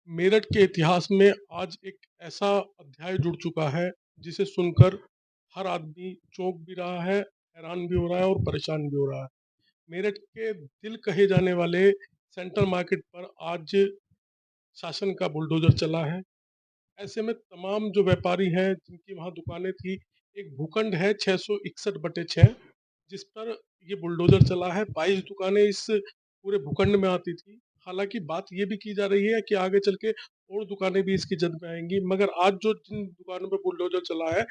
मेरठ के इतिहास में आज एक ऐसा अध्याय जुड़ चुका है, जिसे सुनकर हर आदमी चौंक भी रहा है, हैरान भी हो रहा है और परेशान भी हो रहा है। मेरठ के दिल कहे जाने वाले सेंट्रल मार्केट पर आज शासन का बुलडोज़र चला है। ऐसे में तमाम जो व्यापारी हैं, जिनकी वहाँ दुकानें थी, एक भूखंड है 661/6, जिस पर ये बुलडोज़र चला है। 22 दुकानें इस पूरे भूखंड में आती थी। हालाँकि बात ये भी की जा रही है कि आगे चल के और दुकानें भी इसकी जद में आएँगी, मगर आज जो जिन दुकानों पे बुलडोज़र चला है,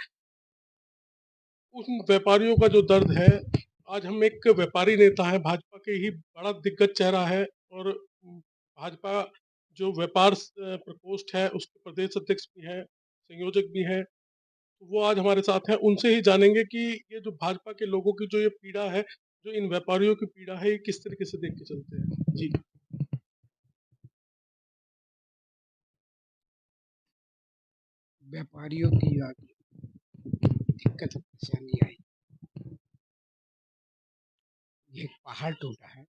उन व्यापारियों का जो दर्द है, आज हम एक व्यापारी नेता हैं, भाजपा के ही बड़ा दिग्गज चेहरा है और भाजपा जो व्यापार प्रकोष्ठ है, उसके प्रदेश अध्यक्ष भी हैं, संयोजक भी हैं। तो वो आज हमारे साथ हैं, उनसे ही जानेंगे कि ये जो भाजपा के लोगों की जो ये पीड़ा है, जो इन व्यापारियों की पीड़ा है, ये किस तरीके से देख के चलते हैं? जी। व्यापारियों की आज दिक्कत और परेशानी आई। ये एक पहाड़ टूटा है।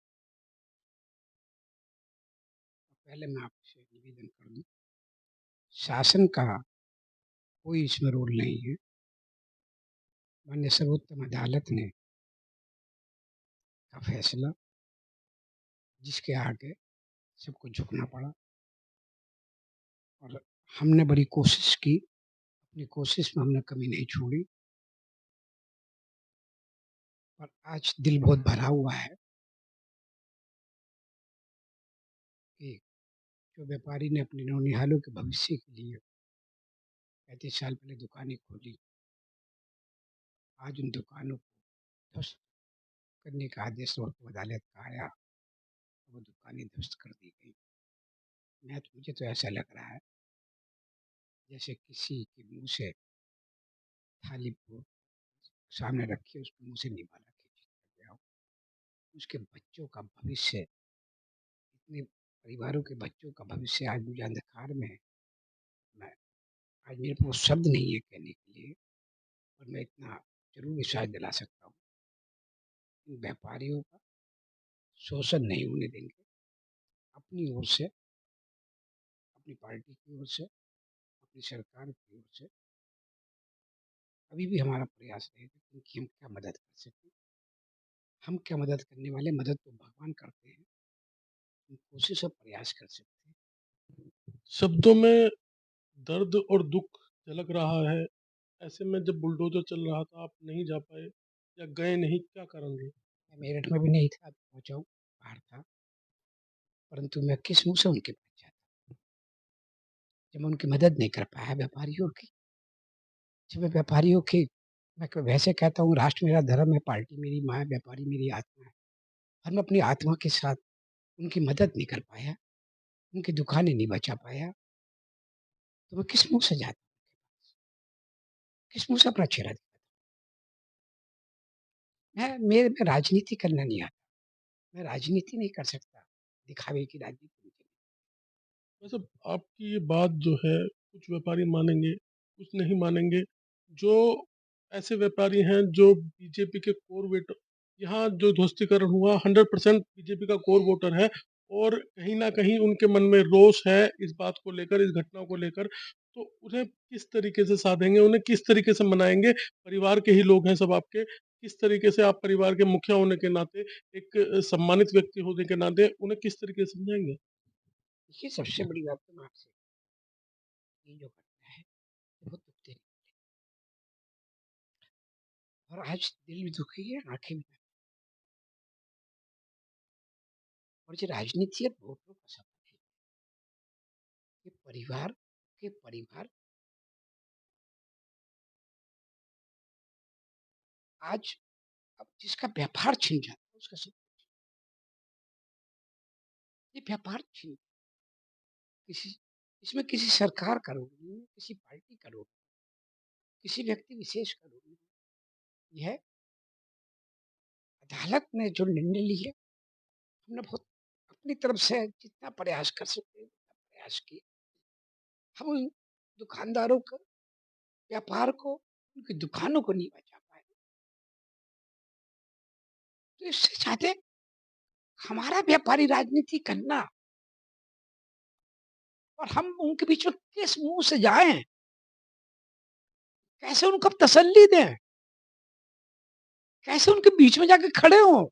पहले मैं आपसे निवेदन कर दूं, शासन का कोई इसमें रोल नहीं है। माननीय सर्वोच्च अदालत ने का फैसला, जिसके आगे सबको झुकना पड़ा और हमने बड़ी कोशिश की। अपनी कोशिश में हमने कमी नहीं छोड़ी। और आज दिल बहुत भरा हुआ है कि जो व्यापारी ने अपने नौनिहालों के भविष्य के लिए 35 साल पहले दुकानें खोली, आज उन दुकानों को ध्वस्त करने का आदेश सर्वोच्च अदालत का आया, वो दुकानें ध्वस्त कर दी गई। मुझे तो ऐसा लग रहा है जैसे किसी के मुंह से थाली को सामने रखी, उसके मुंह से निवाला खींच गया हो। उसके बच्चों का भविष्य, इतने परिवारों के बच्चों का भविष्य आज मुझे अंधकार में है। मैं आज मेरे पास शब्द नहीं है कहने के लिए, और मैं इतना जरूर विश्वास दिला सकता हूँ, इन व्यापारियों का शोषण नहीं होने देंगे। अपनी ओर से, अपनी पार्टी की ओर से, अपनी सरकार की ओर से अभी भी हमारा प्रयास रहेगा कि हम क्या मदद कर सकें। हम क्या मदद करने वाले, मदद तो भगवान करते हैं। हम कोशिश और प्रयास कर सकते हैं। शब्दों में दर्द और दुःख झलक रहा है। ऐसे में जब बुलडोज़र चल रहा था, आप नहीं जा पाए या गए नहीं, क्या कारण रहे? मैं मेरठ में भी नहीं था, अभी पहुँचा हूँ, बाहर था। परंतु मैं किस मुँह से उनके पास जाता, जब मैं उनकी मदद नहीं कर पाया व्यापारियों की। जब मैं व्यापारियों की, मैं वैसे कहता हूँ, राष्ट्र मेरा धर्म है, पार्टी मेरी माँ है, व्यापारी मेरी आत्मा है। और मैं अपनी आत्मा के साथ उनकी मदद नहीं कर पाया, उनकी दुकानें नहीं बचा पाया, तो मैं किस मुँह से जाता? किस मुँह से अपना चेहरा दिखाता? मेरे में राजनीति करना नहीं आता। मैं राजनीति नहीं कर सकता, दिखावे की राजनीति मुझे नहीं। वैसे आपकी ये बात जो है, कुछ व्यापारी मानेंगे, कुछ नहीं मानेंगे। जो ऐसे व्यापारी हैं जो बीजेपी के कोर वेट यहाँ जो ध्वस्तीकरण हुआ 100% बीजेपी का कोर वोटर है और कहीं न कहीं उनके मन में रोष है इस बात को लेकर, इस घटना को लेकर। तो उन्हें किस तरीके से साधेंगे, उन्हें किस तरीके से मनाएँगे? परिवार के ही लोग हैं सब आपके। किस तरीके से आप परिवार के मुखिया होने के नाते, एक सम्मानित व्यक्ति होने के नाते उन्हें किस तरीके से समझाएँगे? देखिए, सबसे बड़ी बात तो मैं आपसे, ये जो घटना है, ये बहुत दुःख देने, और आज दिल भी दुखी है, आँखें भी। और जो राजनीति है, वोटों का सवाल है। ये परिवार के परिवार आज, अब जिसका व्यापार छिन जाता है, उसका सब, ये व्यापार छिन, किसी, इसमें किसी सरकार का रोल नहीं है, किसी पार्टी का रोल, किसी व्यक्ति विशेष का रोल नहीं है। यह अदालत ने जो निर्णय लिया, हमने बहुत अपनी तरफ से जितना प्रयास कर सकते हैं उतना प्रयास किया। हम उन दुकानदारों को, व्यापार को, उनकी दुकानों को नहीं बचा पाए। तो इससे चाहते हमारा व्यापारी राजनीति करना और हम उनके बीच में किस मुँह से जाएँ? कैसे उनको तसल्ली दें? कैसे उनके बीच में जाके खड़े हों?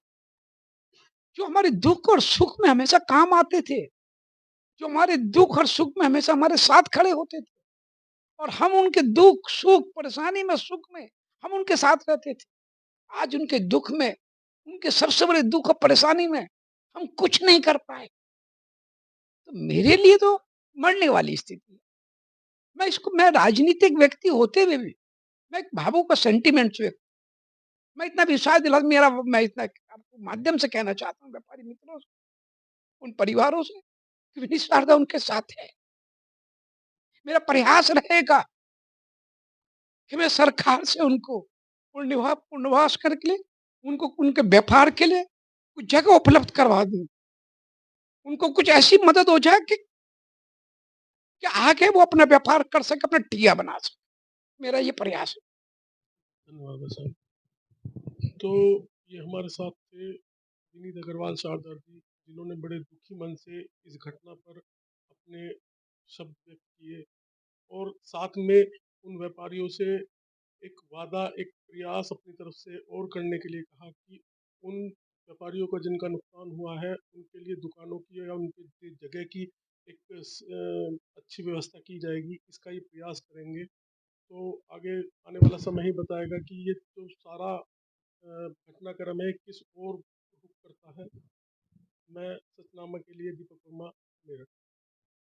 जो हमारे दुःख और सुख में हमेशा काम आते थे, जो हमारे दुःख और सुख में हमेशा हमारे साथ खड़े होते थे और हम उनके दुःख, सुख, परेशानी में, सुख में हम उनके साथ रहते थे। आज उनके दुःख में, उनके सबसे बड़े दुःख और परेशानी में हम कुछ नहीं कर पाए। तो मेरे लिए तो मरने वाली स्थिति है। मैं राजनीतिक व्यक्ति होते हुए भी मैं एक भावुक और सेंटिमेंट्स व्यक्ति। मैं इतना विश्वास दिला मेरा मैं इतना आपको माध्यम से कहना चाहता हूँ व्यापारी मित्रों से, उन परिवारों से कि निस्वार्थ उनके साथ है। मेरा प्रयास रहेगा कि मैं सरकार से उनको पुनर्वास करके लिए उनको उनके व्यापार के लिए कुछ जगह उपलब्ध करवा दूँ। उनको कुछ ऐसी मदद हो जाए कि आगे वो अपना व्यापार कर सके, अपना टिया बना सके। मेरा ये प्रयास है। धन्यवाद भाई साहब। तो ये हमारे साथ थे विनीत अग्रवाल शारदा जी, जिन्होंने बड़े दुखी मन से इस घटना पर अपने शब्द व्यक्त किए और साथ में उन व्यापारियों से एक वादा, एक प्रयास अपनी तरफ से और करने के लिए कहा कि उन व्यापारियों का जिनका नुकसान हुआ है, उनके लिए दुकानों की या उनके लिए जगह की एक अच्छी व्यवस्था की जाएगी, इसका ये प्रयास करेंगे। तो आगे आने वाला समय ही बताएगा कि ये जो सारा घटनाक्रम है किस ओर रुख करता है। मैं सतनामा के लिए दीपक वर्मा, मेरठ।